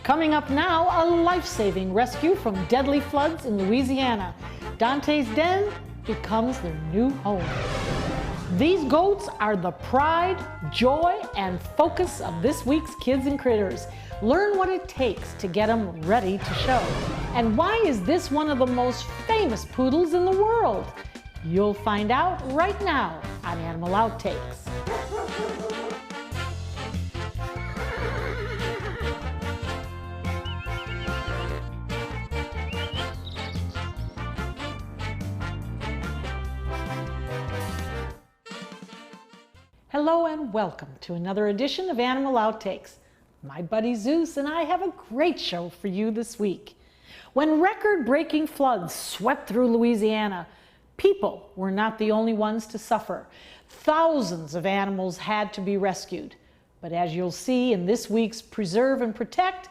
Coming up now, a life-saving rescue from deadly floods in Louisiana. Dante's Den becomes their new home. These goats are the pride, joy, and focus of this week's Kids and Critters. Learn what it takes to get them ready to show. And why is this one of the most famous poodles in the world? You'll find out right now on Animal Outtakes. Hello and welcome to another edition of Animal Outtakes. My buddy Zeus and I have a great show for you this week. When record-breaking floods swept through Louisiana, people were not the only ones to suffer. Thousands of animals had to be rescued. But as you'll see in this week's Preserve and Protect,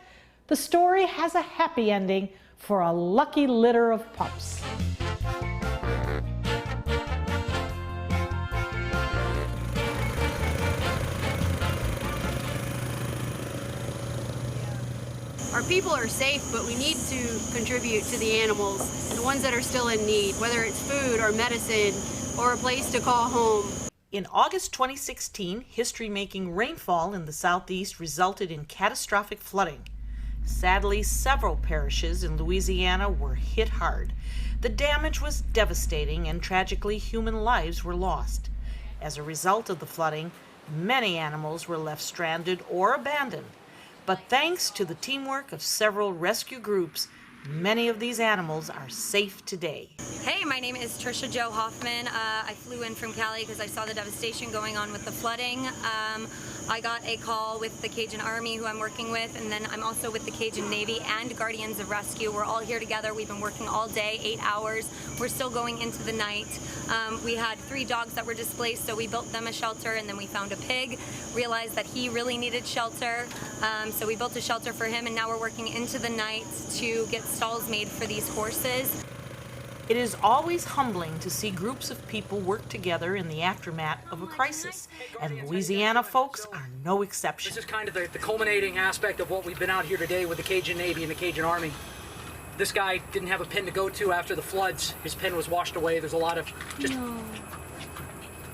the story has a happy ending for a lucky litter of pups. Our people are safe, but we need to contribute to the animals, the ones that are still in need, whether it's food or medicine or a place to call home. In August 2016, history-making rainfall in the southeast resulted in catastrophic flooding. Sadly, several parishes in Louisiana were hit hard. The damage was devastating and tragically human lives were lost. As a result of the flooding, many animals were left stranded or abandoned. But thanks to the teamwork of several rescue groups, many of these animals are safe today. Hey, my name is Trisha Jo Hoffman. I flew in from Cali because I saw the devastation going on with the flooding. I got a call with the Cajun Army, who I'm working with, and then I'm also with the Cajun Navy and Guardians of Rescue. We're all here together. We've been working all day, 8 hours. We're still going into the night. We had 3 dogs that were displaced, so we built them a shelter, and then we found a pig, realized that he really needed shelter, so we built a shelter for him, and now we're working into the night to get stalls made for these horses. It is always humbling to see groups of people work together in the aftermath of a crisis, and Louisiana folks are no exception. This is kind of the culminating aspect of what we've been out here today with the Cajun Navy and the Cajun Army. This guy didn't have a pen to go to after the floods. His pen was washed away. There's a lot of just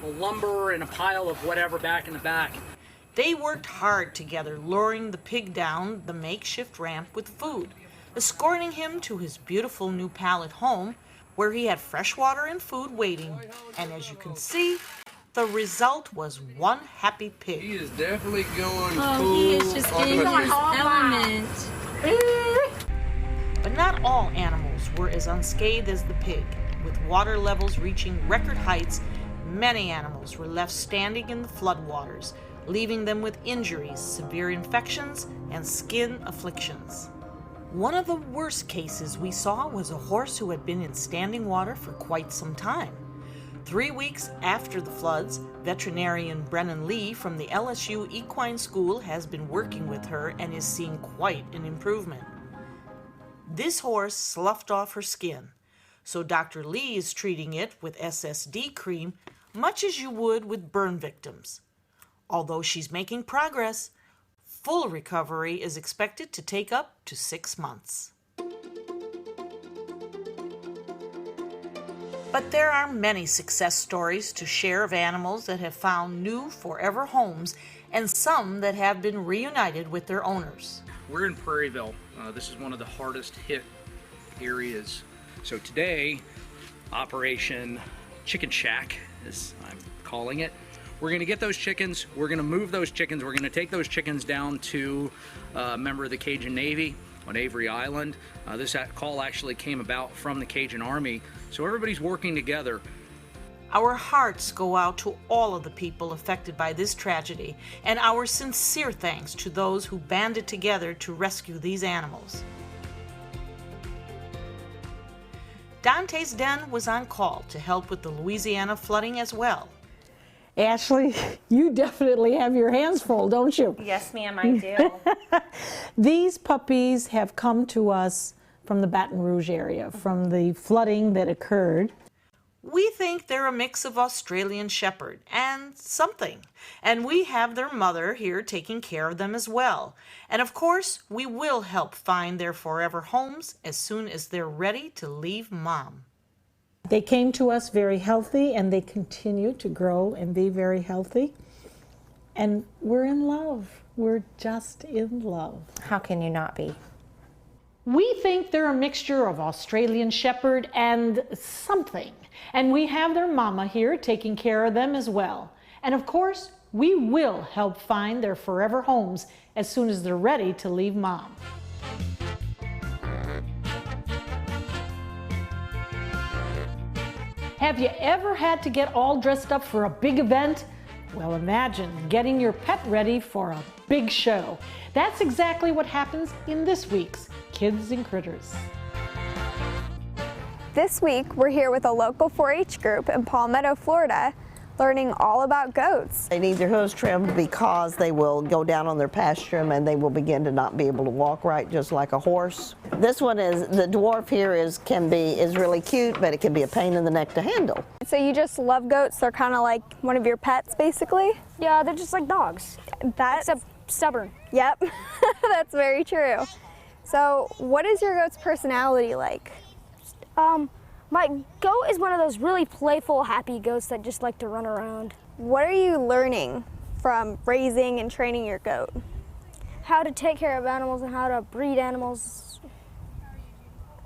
lumber and a pile of whatever back in the back. They worked hard together, luring the pig down the makeshift ramp with food, escorting him to his beautiful new pallet home, where he had fresh water and food waiting. And as you can see, the result was one happy pig. He is definitely going cool. Oh, he is just in his element. But not all animals were as unscathed as the pig. With water levels reaching record heights, many animals were left standing in the floodwaters, leaving them with injuries, severe infections, and skin afflictions. One of the worst cases we saw was a horse who had been in standing water for quite some time. 3 weeks after the floods, veterinarian Brennan Lee from the LSU Equine School has been working with her and is seeing quite an improvement. This horse sloughed off her skin, so Dr. Lee is treating it with SSD cream, much as you would with burn victims. Although she's making progress, full recovery is expected to take up to 6 months. But there are many success stories to share of animals that have found new forever homes and some that have been reunited with their owners. We're in Prairieville. This is one of the hardest hit areas. So today, Operation Chicken Shack, as I'm calling it, we're going to get those chickens, we're going to move those chickens, we're going to take those chickens down to a member of the Cajun Navy on Avery Island. This call actually came about from the Cajun Army, so everybody's working together. Our hearts go out to all of the people affected by this tragedy, and our sincere thanks to those who banded together to rescue these animals. Dante's Den was on call to help with the Louisiana flooding as well. Ashley, you definitely have your hands full, don't you? Yes, ma'am, I do. These puppies have come to us from the Baton Rouge area, from the flooding that occurred. We think they're a mix of Australian Shepherd and something, and we have their mother here taking care of them as well. And of course, we will help find their forever homes as soon as they're ready to leave Mom. They came to us very healthy, and they continue to grow and be very healthy. And we're in love. We're just in love. How can you not be? We think they're a mixture of Australian Shepherd and something. And we have their mama here taking care of them as well. And of course, we will help find their forever homes as soon as they're ready to leave Mom. Have you ever had to get all dressed up for a big event? Well, imagine getting your pet ready for a big show. That's exactly what happens in this week's Kids and Critters. This week, we're here with a local 4-H group in Palmetto, Florida, learning all about goats. They need their hooves trimmed because they will go down on their pasture and they will begin to not be able to walk right, just like a horse. This one is, the dwarf here is really cute, but it can be a pain in the neck to handle. So you just love goats? They're kind of like one of your pets, basically? Yeah, they're just like dogs. Except stubborn. Yep, that's very true. So what is your goat's personality like? My goat is one of those really playful, happy goats that just like to run around. What are you learning from raising and training your goat? How to take care of animals and how to breed animals.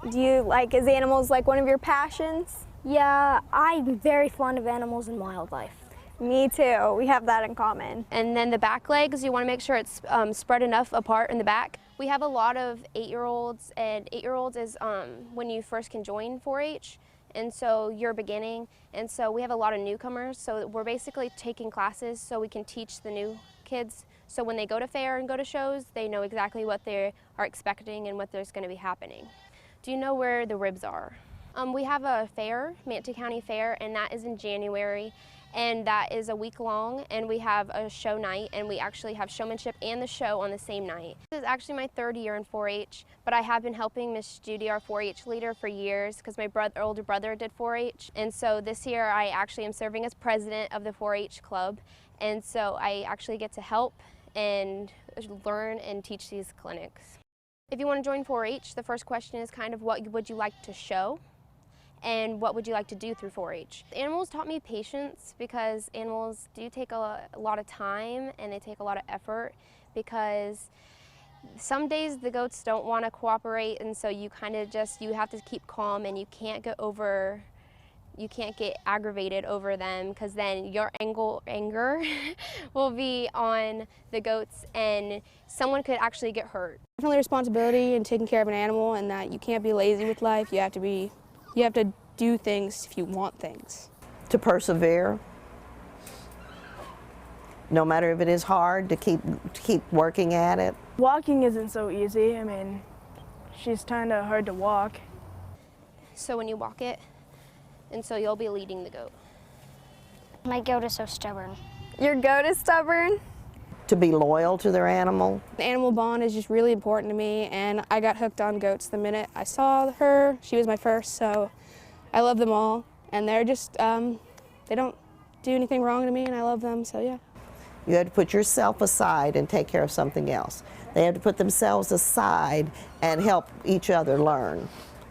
Is animals like one of your passions? Yeah, I'm very fond of animals and wildlife. Me too, we have that in common. And then the back legs, you want to make sure it's spread enough apart in the back. We have a lot of 8-year-olds, and 8-year-olds is when you first can join 4-H, and so you're beginning, and so we have a lot of newcomers, so we're basically taking classes so we can teach the new kids, so when they go to fair and go to shows, they know exactly what they are expecting and what there's going to be happening. Do you know where the ribs are? We have a fair, Manatee County Fair, and that is in January. And that is a week long, and we have a show night, and we actually have showmanship and the show on the same night. This is actually my 3rd year in 4-H, but I have been helping Miss Judy, our 4-H leader, for years because my older brother did 4-H. And so this year I actually am serving as president of the 4-H club, and so I actually get to help and learn and teach these clinics. If you want to join 4-H, the first question is kind of what would you like to show? And what would you like to do through 4-H? Animals taught me patience because animals do take a lot of time and they take a lot of effort because some days the goats don't want to cooperate, and so you kind of you have to keep calm, and you can't get aggravated over them because then your anger will be on the goats and someone could actually get hurt. Definitely responsibility in taking care of an animal, and that you can't be lazy with life. You have to do things if you want things. To persevere, no matter if it is hard, to keep working at it. Walking isn't so easy. I mean, she's kind of hard to walk. So when you walk it, and so you'll be leading the goat. My goat is so stubborn. Your goat is stubborn? To be loyal to their animal. The animal bond is just really important to me, and I got hooked on goats the minute I saw her. She was my first, so I love them all, and they're just, they don't do anything wrong to me, and I love them, so yeah. You have to put yourself aside and take care of something else. They have to put themselves aside and help each other learn.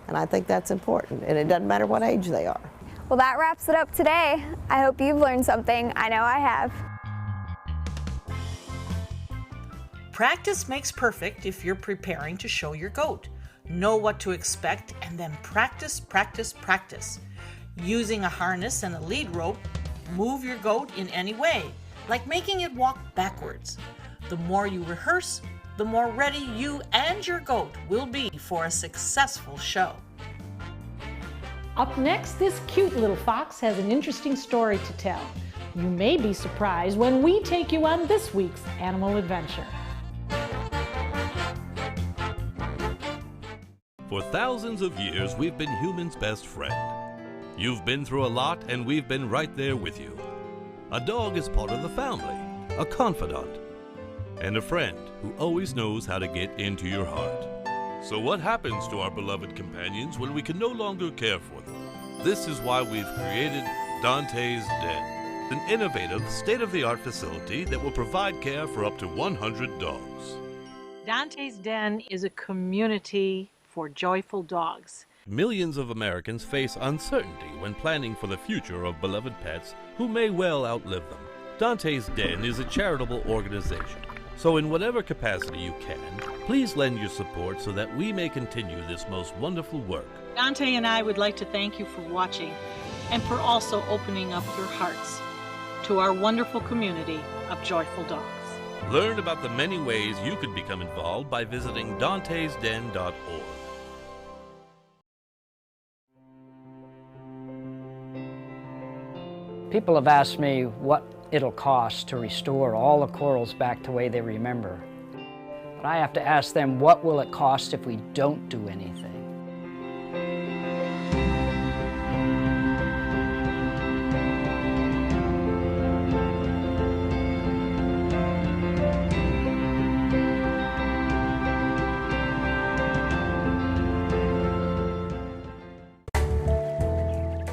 And I think that's important, and it doesn't matter what age they are. Well, that wraps it up today. I hope you've learned something. I know I have. Practice makes perfect if you're preparing to show your goat. Know what to expect and then practice, practice, practice. Using a harness and a lead rope, move your goat in any way, like making it walk backwards. The more you rehearse, the more ready you and your goat will be for a successful show. Up next, this cute little fox has an interesting story to tell. You may be surprised when we take you on this week's animal adventure. For thousands of years, we've been humans' best friend. You've been through a lot, and we've been right there with you. A dog is part of the family, a confidant, and a friend who always knows how to get into your heart. So what happens to our beloved companions when we can no longer care for them? This is why we've created Dante's Den, an innovative, state-of-the-art facility that will provide care for up to 100 dogs. Dante's Den is a community for joyful dogs. Millions of Americans face uncertainty when planning for the future of beloved pets who may well outlive them. Dante's Den is a charitable organization, so in whatever capacity you can, please lend your support so that we may continue this most wonderful work. Dante and I would like to thank you for watching and for also opening up your hearts to our wonderful community of joyful dogs. Learn about the many ways you could become involved by visiting dantesden.org. People have asked me what it'll cost to restore all the corals back the way they remember. But I have to ask them, what will it cost if we don't do anything?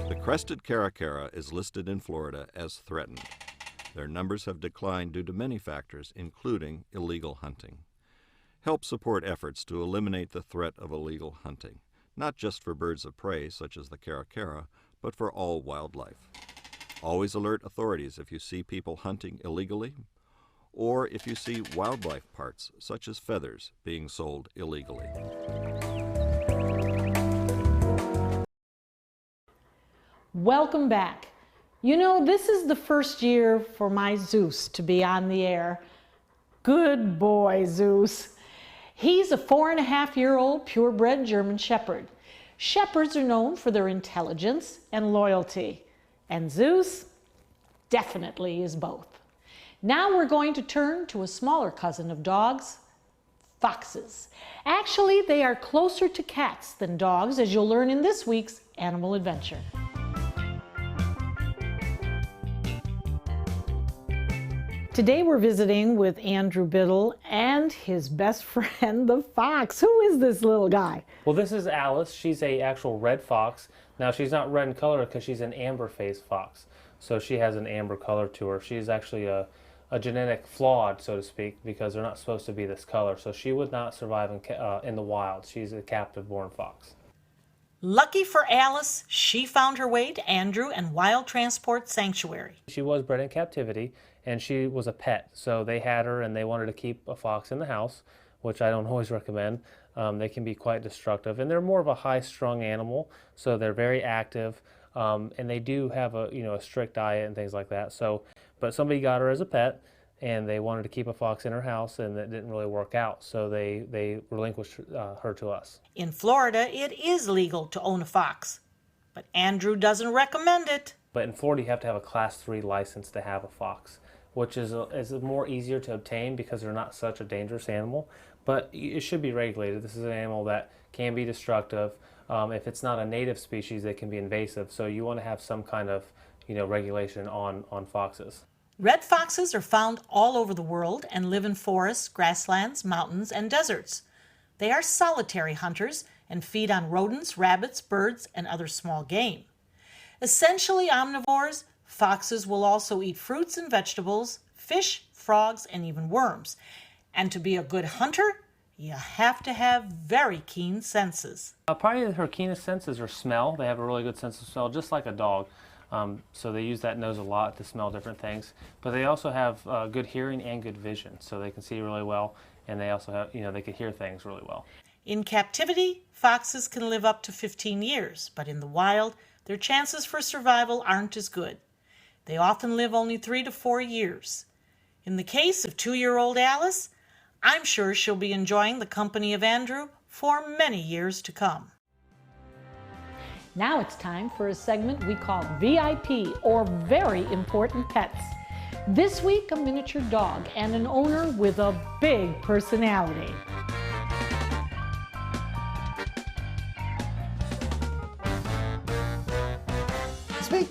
The crested caracara is listed in Florida as threatened. Their numbers have declined due to many factors, including illegal hunting. Help support efforts to eliminate the threat of illegal hunting, not just for birds of prey such as the caracara, but for all wildlife. Always alert authorities if you see people hunting illegally, or if you see wildlife parts such as feathers being sold illegally. Welcome back. You know, this is the first year for my Zeus to be on the air. Good boy, Zeus. He's a 4.5-year-old purebred German Shepherd. Shepherds are known for their intelligence and loyalty, and Zeus definitely is both. Now we're going to turn to a smaller cousin of dogs, foxes. Actually, they are closer to cats than dogs, as you'll learn in this week's Animal Adventure. Today we're visiting with Andrew Biddle and his best friend, the fox. Who is this little guy? Well, this is Alice. She's a actual red fox. Now, she's not red in color because she's an amber-faced fox. So she has an amber color to her. She's actually a genetic flawed, so to speak, because they're not supposed to be this color. So she would not survive in the wild. She's a captive-born fox. Lucky for Alice, she found her way to Andrew and Wild Transport Sanctuary. She was bred in captivity, and she was a pet. So they had her, and they wanted to keep a fox in the house, which I don't always recommend. They can be quite destructive, and they're more of a high-strung animal, so they're very active, and they do have a strict diet and things like that. So, but somebody got her as a pet, and they wanted to keep a fox in her house, and that didn't really work out, so they relinquished her to us. In Florida, it is legal to own a fox, but Andrew doesn't recommend it. But in Florida, you have to have a Class 3 license to have a fox, which is more easier to obtain because they're not such a dangerous animal, but it should be regulated. This is an animal that can be destructive. If it's not a native species, they can be invasive, so you want to have some kind of regulation on foxes. Red foxes are found all over the world and live in forests, grasslands, mountains, and deserts. They are solitary hunters and feed on rodents, rabbits, birds, and other small game. Essentially omnivores, foxes will also eat fruits and vegetables, fish, frogs, and even worms. And to be a good hunter, you have to have very keen senses. Probably her keenest senses are smell. They have a really good sense of smell, just like a dog. So they use that nose a lot to smell different things. But they also have good hearing and good vision, so they can see really well, and they also have, they can hear things really well. In captivity, foxes can live up to 15 years, but in the wild, their chances for survival aren't as good. They often live only 3 to 4 years. In the case of 2-year-old Alice, I'm sure she'll be enjoying the company of Andrew for many years to come. Now it's time for a segment we call VIP, or Very Important Pets. This week, a miniature dog and an owner with a big personality. Speak.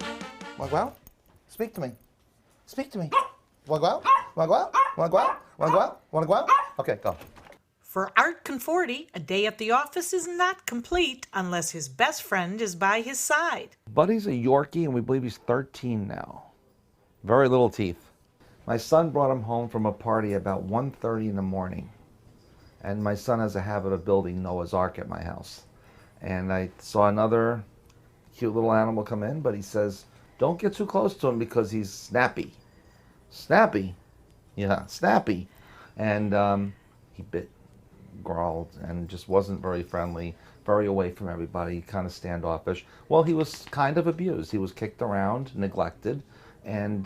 Wanna go out? Speak to me. Speak to me. Wanna go out? Wanna go out? Wanna go out? Wanna go out? Wanna go out? Okay, go. For Art Conforti, a day at the office is not complete unless his best friend is by his side. Buddy's a Yorkie, and we believe he's 13 now. Very little teeth. My son brought him home from a party about 1:30 in the morning. And my son has a habit of building Noah's Ark at my house. And I saw another cute little animal come in, but he says, don't get too close to him because he's snappy. Snappy? Yeah, snappy. And he bit, growled, and just wasn't very friendly, very away from everybody, kind of standoffish. Well, he was kind of abused. He was kicked around, neglected, and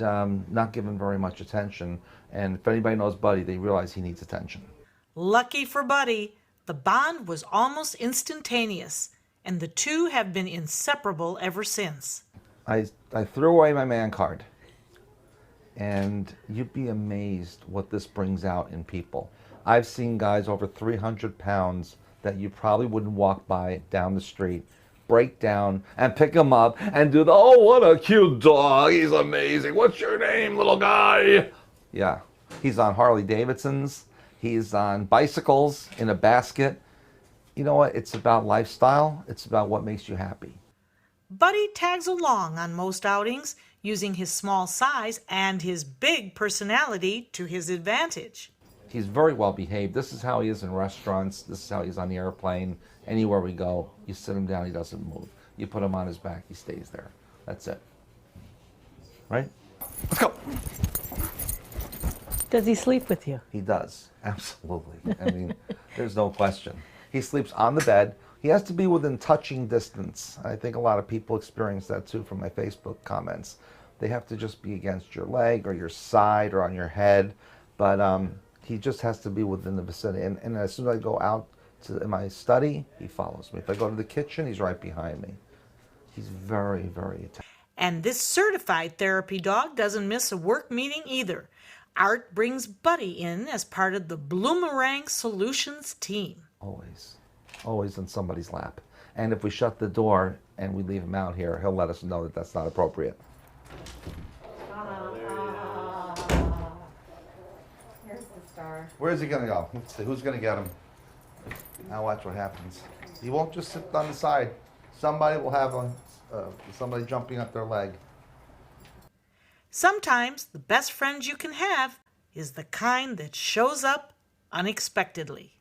not given very much attention. And if anybody knows Buddy, they realize he needs attention. Lucky for Buddy, the bond was almost instantaneous, and the two have been inseparable ever since. I threw away my man card, and you'd be amazed what this brings out in people. I've seen guys over 300 pounds that you probably wouldn't walk by down the street, break down and pick him up and do the, oh, what a cute dog, he's amazing, what's your name, little guy? Yeah, he's on Harley Davidsons, he's on bicycles in a basket. You know what, it's about lifestyle, it's about what makes you happy. Buddy tags along on most outings, using his small size and his big personality to his advantage. He's very well behaved. This is how he is in restaurants. This is how he's on the airplane. Anywhere we go, you sit him down, he doesn't move. You put him on his back, he stays there. That's it. Right? Let's go. Does he sleep with you? He does, absolutely. I mean, there's no question. He sleeps on the bed. He has to be within touching distance. I think a lot of people experience that too from my Facebook comments. They have to just be against your leg or your side or on your head. But he just has to be within the vicinity. And as soon as I go out to my study, he follows me. If I go to the kitchen, he's right behind me. He's very, very attentive. And this certified therapy dog doesn't miss a work meeting either. Art brings Buddy in as part of the Bloomerang Solutions team. Always in somebody's lap. And if we shut the door and we leave him out here, he'll let us know that that's not appropriate. Here's the star. Where's he gonna go? Let's see, who's gonna get him? Now watch what happens. He won't just sit on the side. Somebody will have somebody jumping up their leg. Sometimes the best friend you can have is the kind that shows up unexpectedly.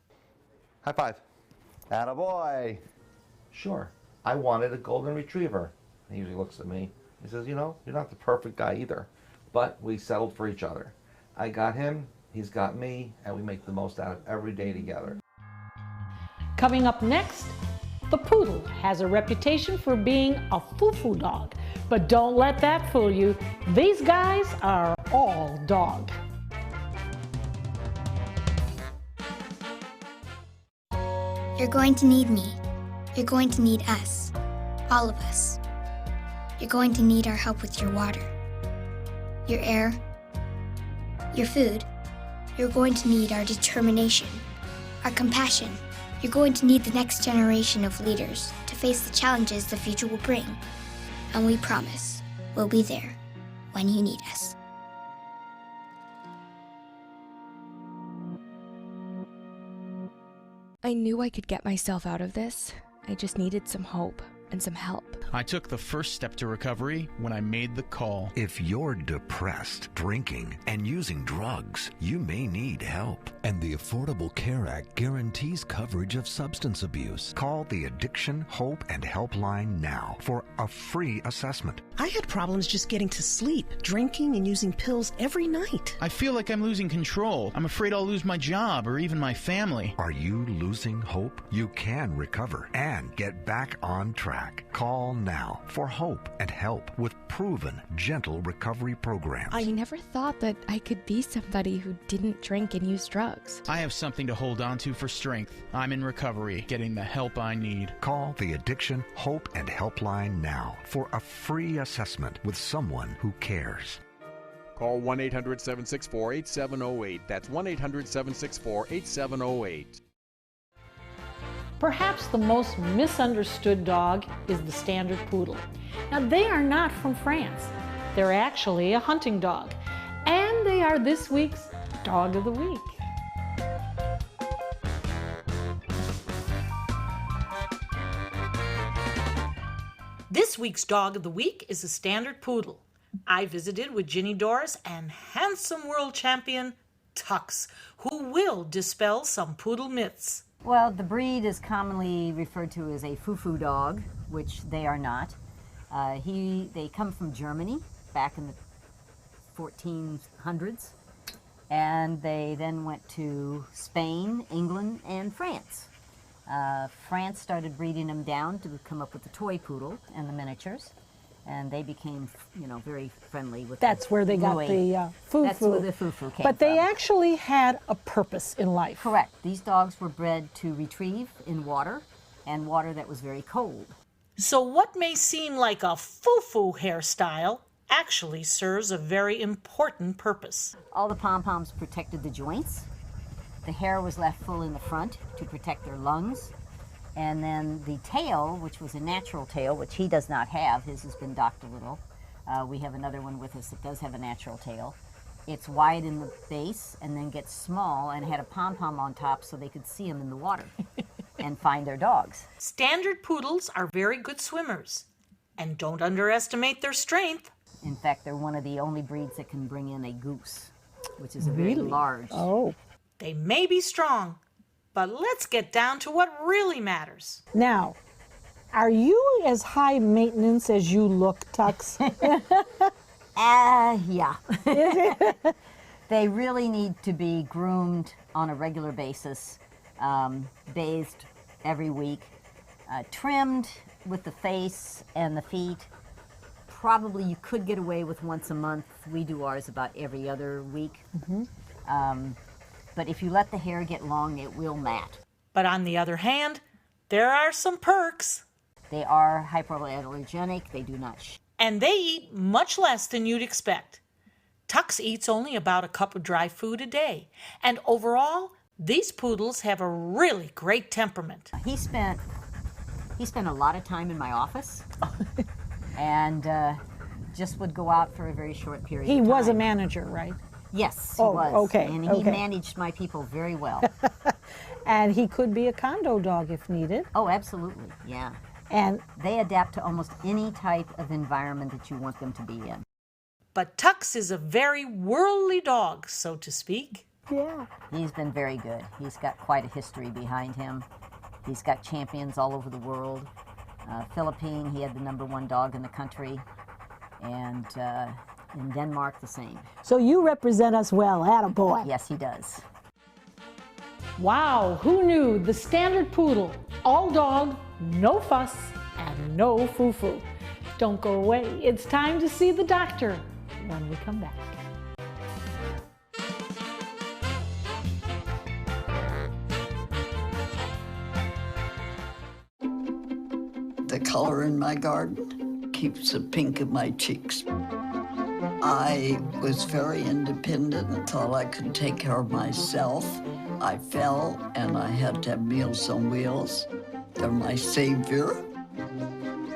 High five. Attaboy. Sure, I wanted a golden retriever. He usually looks at me. He says, you know, you're not the perfect guy either, but we settled for each other. I got him, he's got me, and we make the most out of every day together. Coming up next, the poodle has a reputation for being a foo-foo dog, but don't let that fool you. These guys are all dog. You're going to need me. You're going to need us. All of us. You're going to need our help with your water, your air, your food. You're going to need our determination, our compassion. You're going to need the next generation of leaders to face the challenges the future will bring. And we promise we'll be there when you need us. I knew I could get myself out of this. I just needed some hope and some help. I took the first step to recovery when I made the call. If you're depressed, drinking, and using drugs, you may need help. And the Affordable Care Act guarantees coverage of substance abuse. Call the Addiction, Hope, and Helpline now for a free assessment. I had problems just getting to sleep, drinking and using pills every night. I feel like I'm losing control. I'm afraid I'll lose my job or even my family. Are you losing hope? You can recover and get back on track. Call now for hope and help with proven, gentle recovery programs. I never thought that I could be somebody who didn't drink and use drugs. I have something to hold on to for strength. I'm in recovery, getting the help I need. Call the Addiction, Hope, and Helpline now for a free assessment with someone who cares. Call 1-800-764-8708. That's 1-800-764-8708. Perhaps the most misunderstood dog is the standard poodle. Now, they are not from France. They're actually a hunting dog, and they are this week's Dog of the Week. This week's Dog of the Week is a standard poodle. I visited with Ginny Doris and handsome world champion Tux, who will dispel some poodle myths. Well, the breed is commonly referred to as a foo-foo dog, which they are not. They come from Germany back in the 1400s, and they then went to Spain, England, and France. France started breeding them down to come up with the toy poodle and the miniatures, and they became, very friendly with. That's where they got the foo-foo. That's where the foo-foo came But they from. actually had a purpose in life. Correct. These dogs were bred to retrieve in water, and water that was very cold. So what may seem like a foo-foo hairstyle actually serves a very important purpose. All the pom-poms protected the joints. The hair was left full in the front to protect their lungs. And then the tail, which was a natural tail, which he does not have, his has been docked a little. We have another one with us that does have a natural tail. It's wide in the base and then gets small, and had a pom-pom on top so they could see them in the water and find their dogs. Standard poodles are very good swimmers, and don't underestimate their strength. In fact, they're one of the only breeds that can bring in a goose, which is a very large. Oh. They may be strong, but let's get down to what really matters. Now, are you as high maintenance as you look, Tux? Yeah. They really need to be groomed on a regular basis, bathed every week, trimmed with the face and the feet. Probably you could get away with once a month. We do ours about every other week. But if you let the hair get long, it will mat. But on the other hand, there are some perks. They are hypoallergenic. They do not and they eat much less than you'd expect. Tux eats only about a cup of dry food a day. And overall, these poodles have a really great temperament. He spent a lot of time in my office and just would go out for a very short period of time. He was a manager, right? Yes, he was. Okay. And he managed my people very well. And he could be a condo dog if needed. Oh, absolutely, yeah. And they adapt to almost any type of environment that you want them to be in. But Tux is a very worldly dog, so to speak. Yeah. He's been very good. He's got quite a history behind him. He's got champions all over the world. Philippine, he had the #1 dog in the country. And in Denmark, the same. So you represent us well, attaboy. Yes, he does. Wow, who knew the standard poodle, all dog, no fuss, and no foo-foo. Don't go away. It's time to see the doctor when we come back. The color in my garden keeps the pink in my cheeks. I was very independent and thought I could take care of myself. I fell and I had to have Meals on Wheels. They're my savior.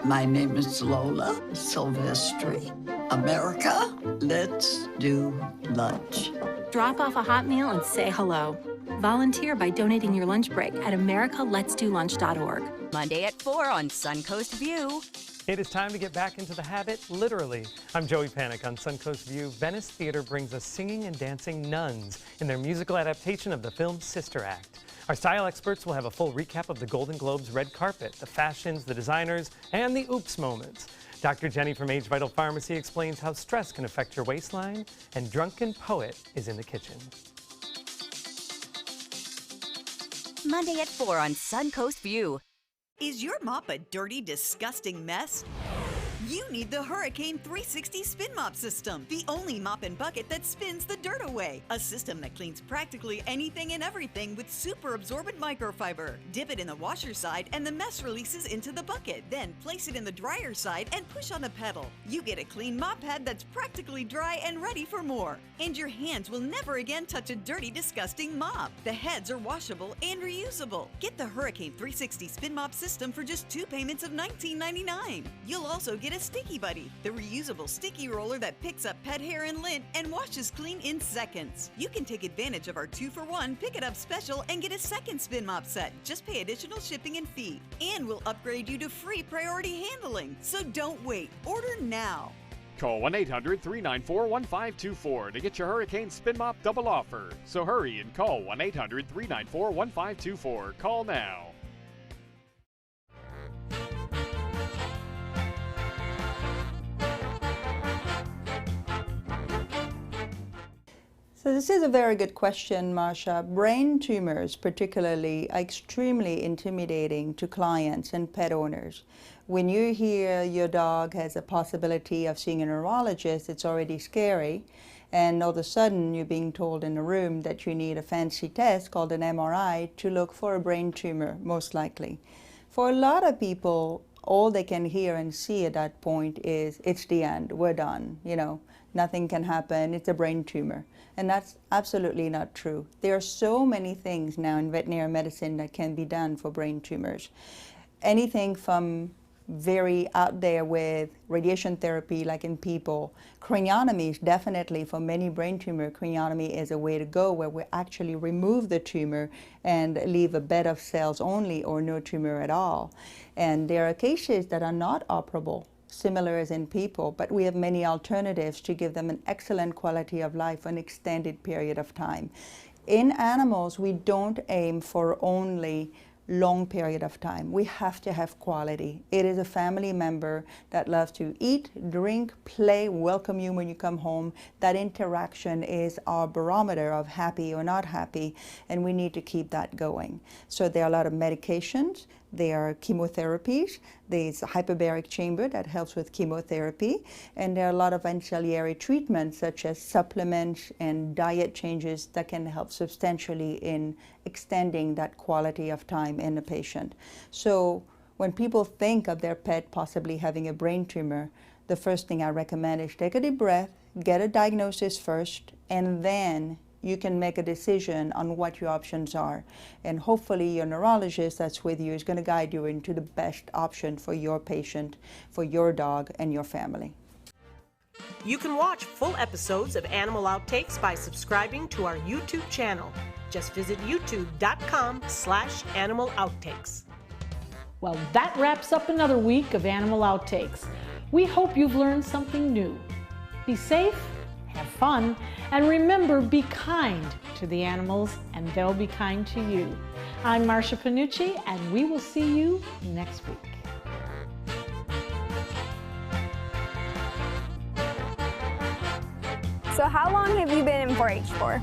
My name is Lola Silvestri. America, let's do lunch. Drop off a hot meal and say hello. Volunteer by donating your lunch break at americaletsdolunch.org. Monday at 4 on Suncoast View. It is time to get back into the habit, literally. I'm Joey Panic on Suncoast View. Venice Theater brings us singing and dancing nuns in their musical adaptation of the film Sister Act. Our style experts will have a full recap of the Golden Globes red carpet, the fashions, the designers, and the oops moments. Dr. Jenny from Age Vital Pharmacy explains how stress can affect your waistline, and Drunken Poet is in the kitchen. Monday at 4 on Suncoast View. Is your mop a dirty, disgusting mess? You need the Hurricane 360 Spin Mop System, the only mop and bucket that spins the dirt away. A system that cleans practically anything and everything with super absorbent microfiber. Dip it in the washer side and the mess releases into the bucket. Then place it in the dryer side and push on the pedal. You get a clean mop pad that's practically dry and ready for more. And your hands will never again touch a dirty, disgusting mop. The heads are washable and reusable. Get the Hurricane 360 Spin Mop System for just 2 payments of $19.99. You'll also get get a Sticky Buddy, the reusable sticky roller that picks up pet hair and lint and washes clean in seconds. You can take advantage of our 2-for-1 Pick It Up special and get a second spin mop set. Just pay additional shipping and fee. And we'll upgrade you to free priority handling. So don't wait. Order now. Call 1-800-394-1524 to get your Hurricane Spin Mop double offer. So hurry and call 1-800-394-1524. Call now. So this is a very good question, Marsha. Brain tumors particularly are extremely intimidating to clients and pet owners. When you hear your dog has a possibility of seeing a neurologist, it's already scary. And all of a sudden you're being told in a room that you need a fancy test called an MRI to look for a brain tumor, most likely. For a lot of people, all they can hear and see at that point is, it's the end, we're done, you know, nothing can happen, it's a brain tumor. And that's absolutely not true. There are so many things now in veterinary medicine that can be done for brain tumors. Anything from very out there with radiation therapy like in people. Craniotomy is definitely, for many brain tumor, craniotomy is a way to go where we actually remove the tumor and leave a bed of cells only or no tumor at all. And there are cases that are not operable, similar as in people, but we have many alternatives to give them an excellent quality of life for an extended period of time. In animals, we don't aim for only long period of time. We have to have quality. It is a family member that loves to eat, drink, play, welcome you when you come home. That interaction is our barometer of happy or not happy, and we need to keep that going. So there are a lot of medications, there are chemotherapies, there's a hyperbaric chamber that helps with chemotherapy, and there are a lot of ancillary treatments such as supplements and diet changes that can help substantially in extending that quality of time in the patient. So when people think of their pet possibly having a brain tumor, the first thing I recommend is take a deep breath, get a diagnosis first, and then you can make a decision on what your options are. And hopefully your neurologist that's with you is going to guide you into the best option for your patient, for your dog, and your family. You can watch full episodes of Animal Outtakes by subscribing to our YouTube channel. Just visit youtube.com/animalouttakes. Well, that wraps up another week of Animal Outtakes. We hope you've learned something new. Be safe, have fun, and remember, be kind to the animals and they'll be kind to you. I'm Marsha Panucci, and we will see you next week. So how long have you been in 4-H for?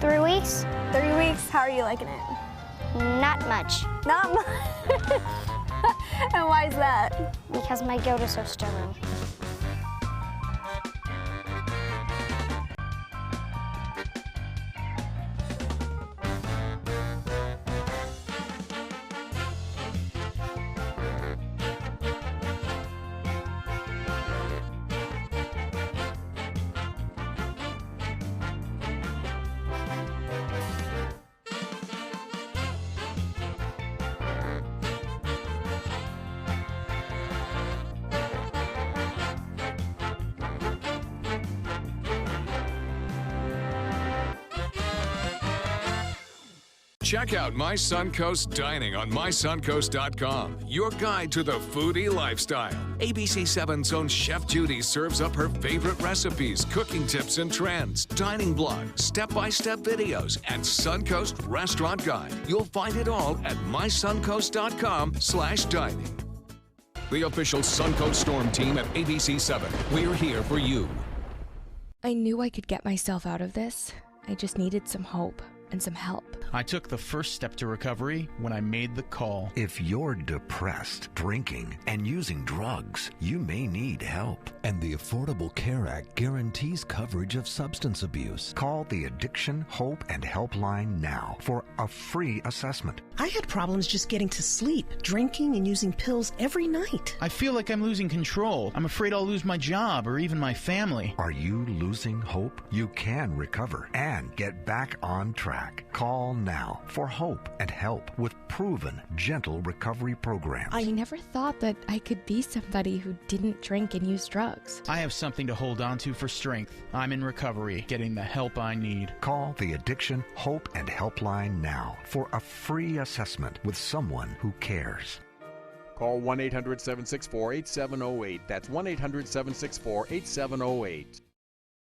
3 weeks. 3 weeks. How are you liking it? Not much. Not much. And why is that? Because my goat is so stubborn. Check out My Suncoast Dining on mysuncoast.com, your guide to the foodie lifestyle. ABC7's own Chef Judy serves up her favorite recipes, cooking tips and trends, dining blogs, step-by-step videos, and Suncoast Restaurant Guide. You'll find it all at mysuncoast.com/dining. The official Suncoast Storm team at ABC7. We're here for you. I knew I could get myself out of this. I just needed some hope and some help. I took the first step to recovery when I made the call. If you're depressed, drinking, and using drugs, you may need help. And the Affordable Care Act guarantees coverage of substance abuse. Call the Addiction, Hope, and Helpline now for a free assessment. I had problems just getting to sleep, drinking and using pills every night. I feel like I'm losing control. I'm afraid I'll lose my job or even my family. Are you losing hope? You can recover and get back on track. track. Call now for hope and help with proven, gentle recovery programs. I never thought that I could be somebody who didn't drink and use drugs. I have something to hold on to for strength. I'm in recovery, getting the help I need. Call the Addiction Hope and Helpline now for a free assessment with someone who cares. Call 1-800-764-8708. That's 1-800-764-8708.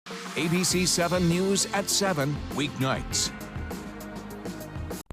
ABC 7 News at 7 weeknights.